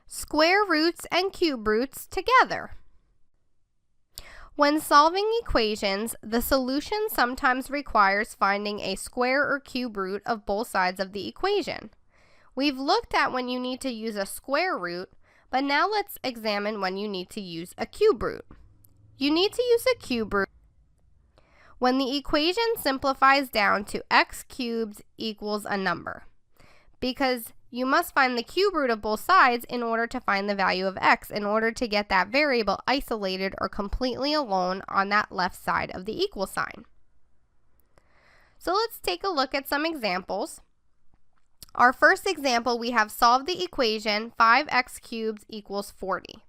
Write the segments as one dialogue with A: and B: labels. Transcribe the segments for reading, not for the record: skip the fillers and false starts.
A: square roots and cube roots together. When solving equations, the solution sometimes requires finding a square or cube root of both sides of the equation. We've looked at when you need to use a square root, but now let's examine when you need to use a cube root. You need to use a cube root when the equation simplifies down to x cubed equals a number, because you must find the cube root of both sides in order to find the value of x, in order to get that variable isolated or completely alone on that left side of the equal sign. So let's take a look at some examples. Our first example, we have solved the equation 5x cubed equals 40.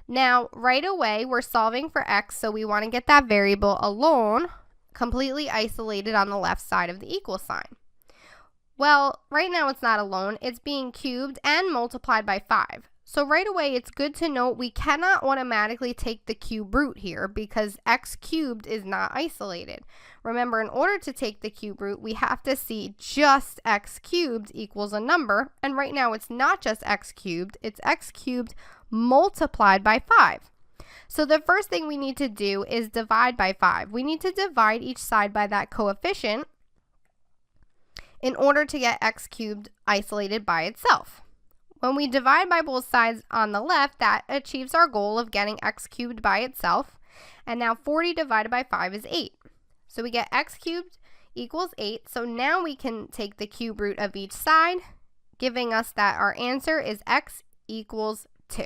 A: Now, right away, we're solving for x, so we want to get that variable alone, completely isolated on the left side of the equal sign. Well, right now it's not alone. It's being cubed and multiplied by 5. So right away, it's good to note we cannot automatically take the cube root here because x cubed is not isolated. Remember, in order to take the cube root, we have to see just x cubed equals a number. And right now, it's not just x cubed. It's x cubed multiplied by 5. So the first thing we need to do is divide by 5. We need to divide each side by that coefficient in order to get x cubed isolated by itself. When we divide by both sides on the left, that achieves our goal of getting x cubed by itself. And now 40 divided by 5 is 8. So we get x cubed equals 8. So now we can take the cube root of each side, giving us that our answer is x equals 2.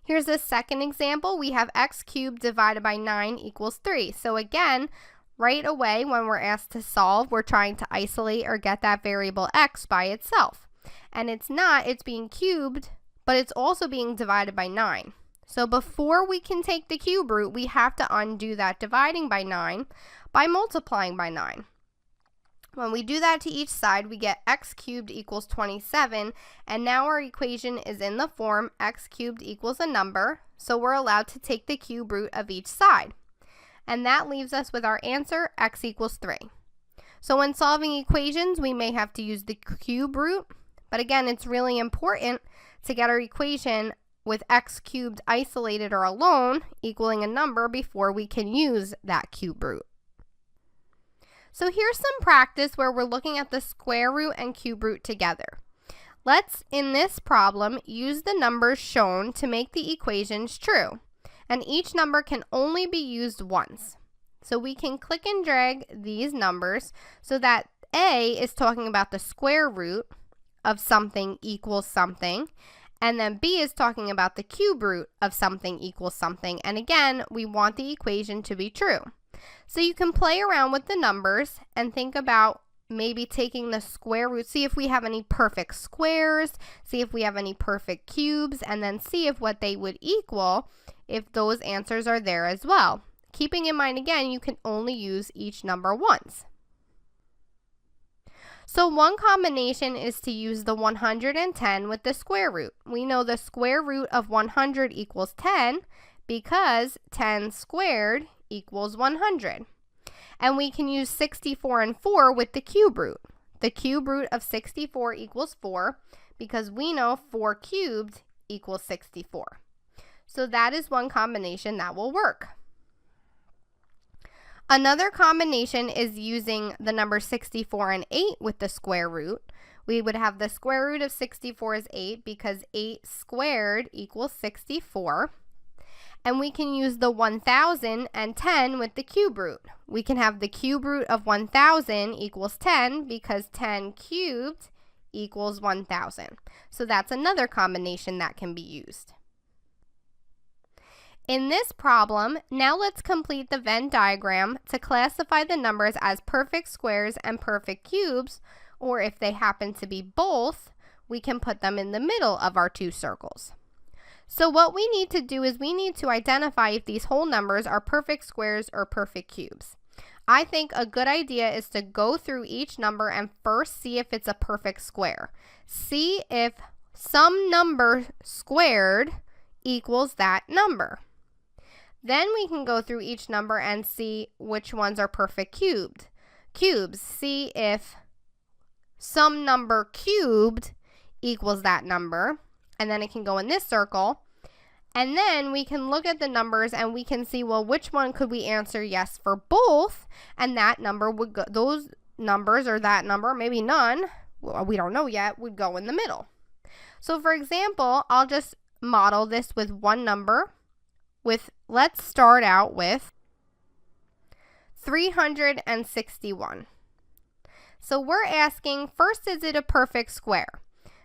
A: Here's a second example. We have x cubed divided by 9 equals 3. So again, right away when we're asked to solve, we're trying to isolate or get that variable x by itself. And it's not, it's being cubed, but it's also being divided by 9. So before we can take the cube root, we have to undo that dividing by 9 by multiplying by 9. When we do that to each side, we get x cubed equals 27, and now our equation is in the form x cubed equals a number, so we're allowed to take the cube root of each side. And that leaves us with our answer, x equals 3. So when solving equations, we may have to use the cube root, but again, it's really important to get our equation with x cubed isolated or alone equaling a number before we can use that cube root. So here's some practice where we're looking at the square root and cube root together. Let's, in this problem, use the numbers shown to make the equations true. And each number can only be used once. So we can click and drag these numbers so that A is talking about the square root of something equals something, and then B is talking about the cube root of something equals something. And again, we want the equation to be true. So you can play around with the numbers and think about maybe taking the square root, see if we have any perfect squares, see if we have any perfect cubes, and then see if what they would equal if those answers are there as well. Keeping in mind, again, you can only use each number once. So one combination is to use the 110 with the square root. We know the square root of 100 equals 10 because 10 squared equals 100. And we can use 64 and 4 with the cube root. The cube root of 64 equals 4 because we know 4 cubed equals 64. So that is one combination that will work. Another combination is using the number 64 and 8 with the square root. We would have the square root of 64 is 8 because 8 squared equals 64. And we can use the 1010 with the cube root. We can have the cube root of 1000 equals 10 because 10 cubed equals 1000. So that's another combination that can be used. In this problem, now let's complete the Venn diagram to classify the numbers as perfect squares and perfect cubes, or if they happen to be both, we can put them in the middle of our two circles. So what we need to do is we need to identify if these whole numbers are perfect squares or perfect cubes. I think a good idea is to go through each number and first see if it's a perfect square. See if some number squared equals that number. Then we can go through each number and see which ones are perfect cubes. See if some number cubed equals that number. And then it can go in this circle. And then we can look at the numbers and we can see, well, which one could we answer yes for both? And that number would go, those numbers or that number, maybe none, well, we don't know yet, would go in the middle. So for example, I'll just model this with one number. Let's start out with 361. So we're asking, first, is it a perfect square?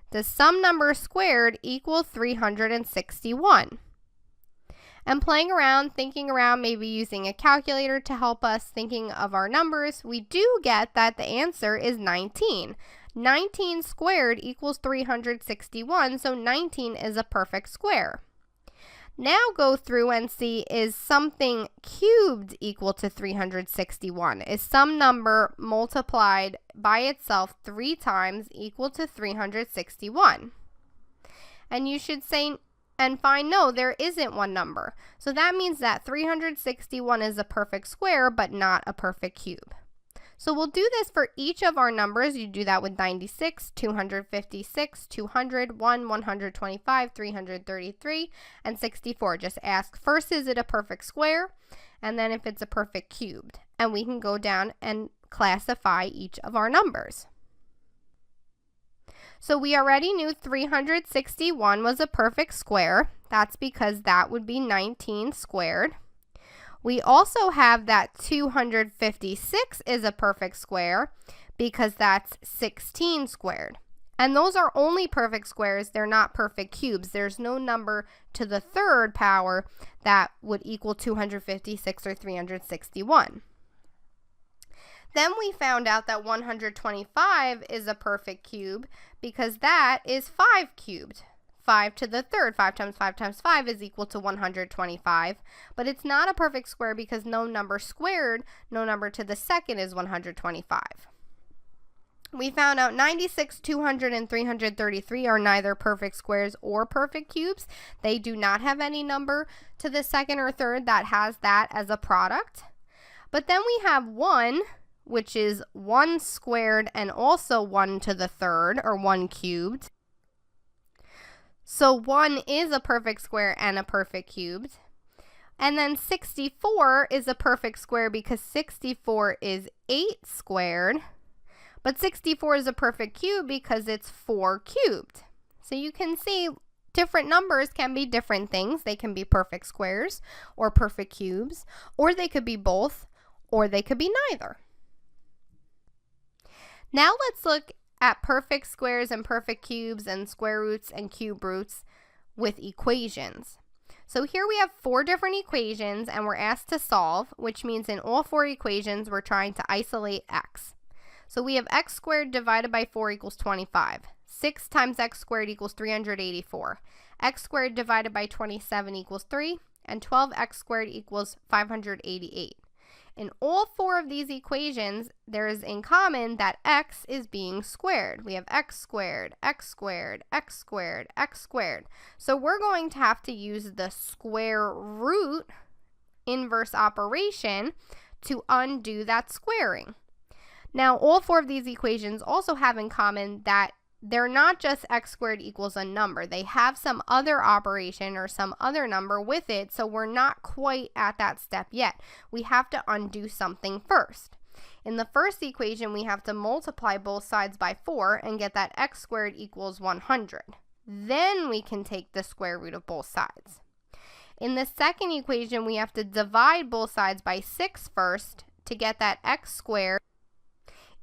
A: Does some number squared equal 361? And playing around, thinking around, maybe using a calculator to help us thinking of our numbers, we do get that the answer is 19. 19 squared equals 361, so 19 is a perfect square. Now go through and see, is something cubed equal to 361? Is some number multiplied by itself 3 times equal to 361? And you should say and find no, there isn't one number. So that means that 361 is a perfect square but not a perfect cube. So we'll do this for each of our numbers. You do that with 96, 256, 200, 1, 125, 333, and 64. Just ask, first, is it a perfect square? And then if it's a perfect cubed. And we can go down and classify each of our numbers. So we already knew 361 was a perfect square. That's because that would be 19 squared. We also have that 256 is a perfect square because that's 16 squared. And those are only perfect squares. They're not perfect cubes. There's no number to the third power that would equal 256 or 361. Then we found out that 125 is a perfect cube because that is 5 cubed. 5 to the third, 5 times 5 times 5 is equal to 125, but it's not a perfect square because no number squared, no number to the second is 125. We found out 96, 200, and 333 are neither perfect squares or perfect cubes. They do not have any number to the second or third that has that as a product. But then we have 1, which is 1 squared and also 1 to the third, or 1 cubed. So 1 is a perfect square and a perfect cubed. And then 64 is a perfect square because 64 is 8 squared. But 64 is a perfect cube because it's 4 cubed. So you can see different numbers can be different things. They can be perfect squares or perfect cubes, or they could be both, or they could be neither. Now let's look at perfect squares and perfect cubes and square roots and cube roots with equations. So here we have 4 different equations and we're asked to solve, which means in all 4 equations we're trying to isolate x. So we have x squared divided by 4 equals 25. 6 times x squared equals 384. X squared divided by 27 equals 3. And 12x squared equals 588. In all 4 of these equations, there is in common that x is being squared. We have x squared, x squared, x squared, x squared. So we're going to have to use the square root inverse operation to undo that squaring. Now, all 4 of these equations also have in common that they're not just x squared equals a number. They have some other operation or some other number with it, so we're not quite at that step yet. We have to undo something first. In the first equation, we have to multiply both sides by 4 and get that x squared equals 100. Then we can take the square root of both sides. In the second equation, we have to divide both sides by 6 first to get that x squared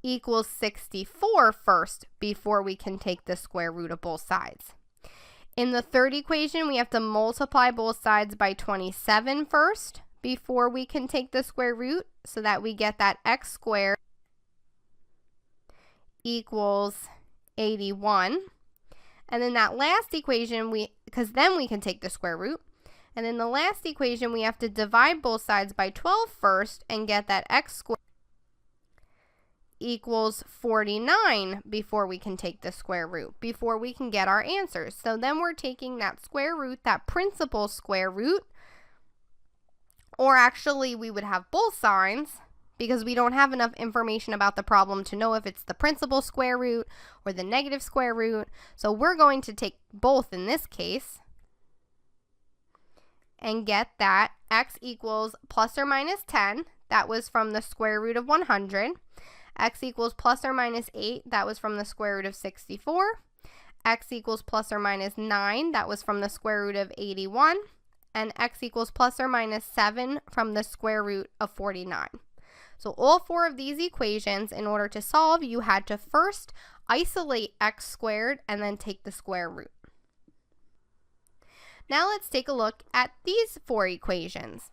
A: equals 64 first before we can take the square root of both sides. In the third equation, we have to multiply both sides by 27 first before we can take the square root so that we get that x squared equals 81. And then that last equation, because then we can take the square root. And in the last equation, we have to divide both sides by 12 first and get that x squared equals 49 before we can take the square root, before we can get our answers. So then we're taking that square root, that principal square root, or actually we would have both signs because we don't have enough information about the problem to know if it's the principal square root or the negative square root. So we're going to take both in this case and get that x equals plus or minus 10. That was from the square root of 100. X equals plus or minus 8. That was from the square root of 64. X equals plus or minus 9. That was from the square root of 81. And x equals plus or minus 7 from the square root of 49. So all four of these equations, in order to solve, you had to first isolate x squared and then take the square root. Now let's take a look at these four equations.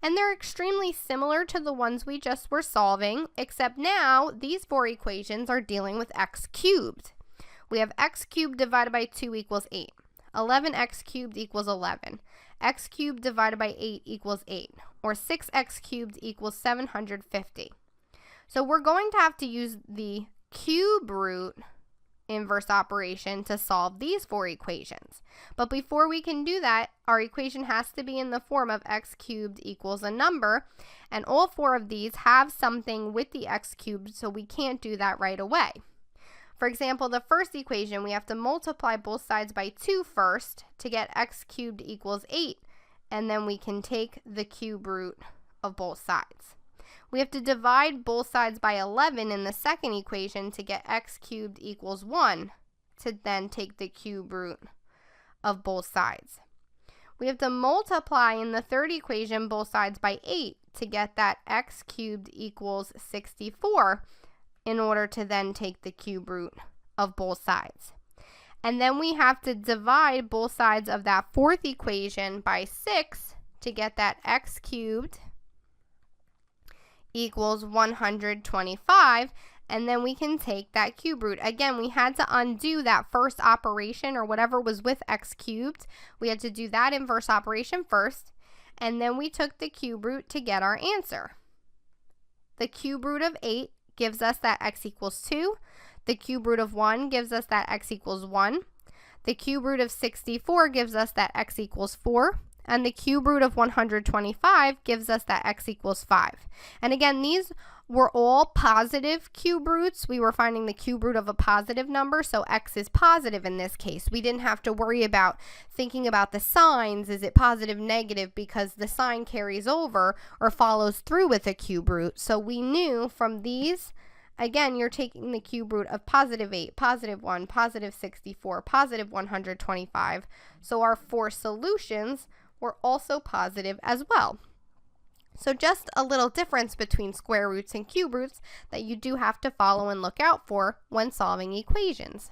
A: And they're extremely similar to the ones we just were solving, except now these four equations are dealing with x cubed. We have x cubed divided by 2 equals 8. 11x cubed equals 11. X cubed divided by 8 equals 8. Or 6x cubed equals 750. So we're going to have to use the cube root inverse operation to solve these four equations. But before we can do that, our equation has to be in the form of x cubed equals a number, and all four of these have something with the x cubed, so we can't do that right away. For example, the first equation, we have to multiply both sides by 2 first to get x cubed equals 8, and then we can take the cube root of both sides. We have to divide both sides by 11 in the second equation to get x cubed equals 1, to then take the cube root of both sides. We have to multiply in the third equation both sides by 8 to get that x cubed equals 64 in order to then take the cube root of both sides. And then we have to divide both sides of that fourth equation by 6 to get that x cubed equals 125, and then we can take that cube root. Again, we had to undo that first operation, or whatever was with x cubed. We had to do that inverse operation first, and then we took the cube root to get our answer. The cube root of 8 gives us that x equals 2. The cube root of 1 gives us that x equals 1. The cube root of 64 gives us that x equals 4. And the cube root of 125 gives us that x equals 5. And again, these were all positive cube roots. We were finding the cube root of a positive number, so x is positive in this case. We didn't have to worry about thinking about the signs. Is it positive, negative? Because the sign carries over or follows through with a cube root. So we knew from these, again, you're taking the cube root of positive 8, positive 1, positive 64, positive 125. So our four solutions were also positive as well. So just a little difference between square roots and cube roots that you do have to follow and look out for when solving equations.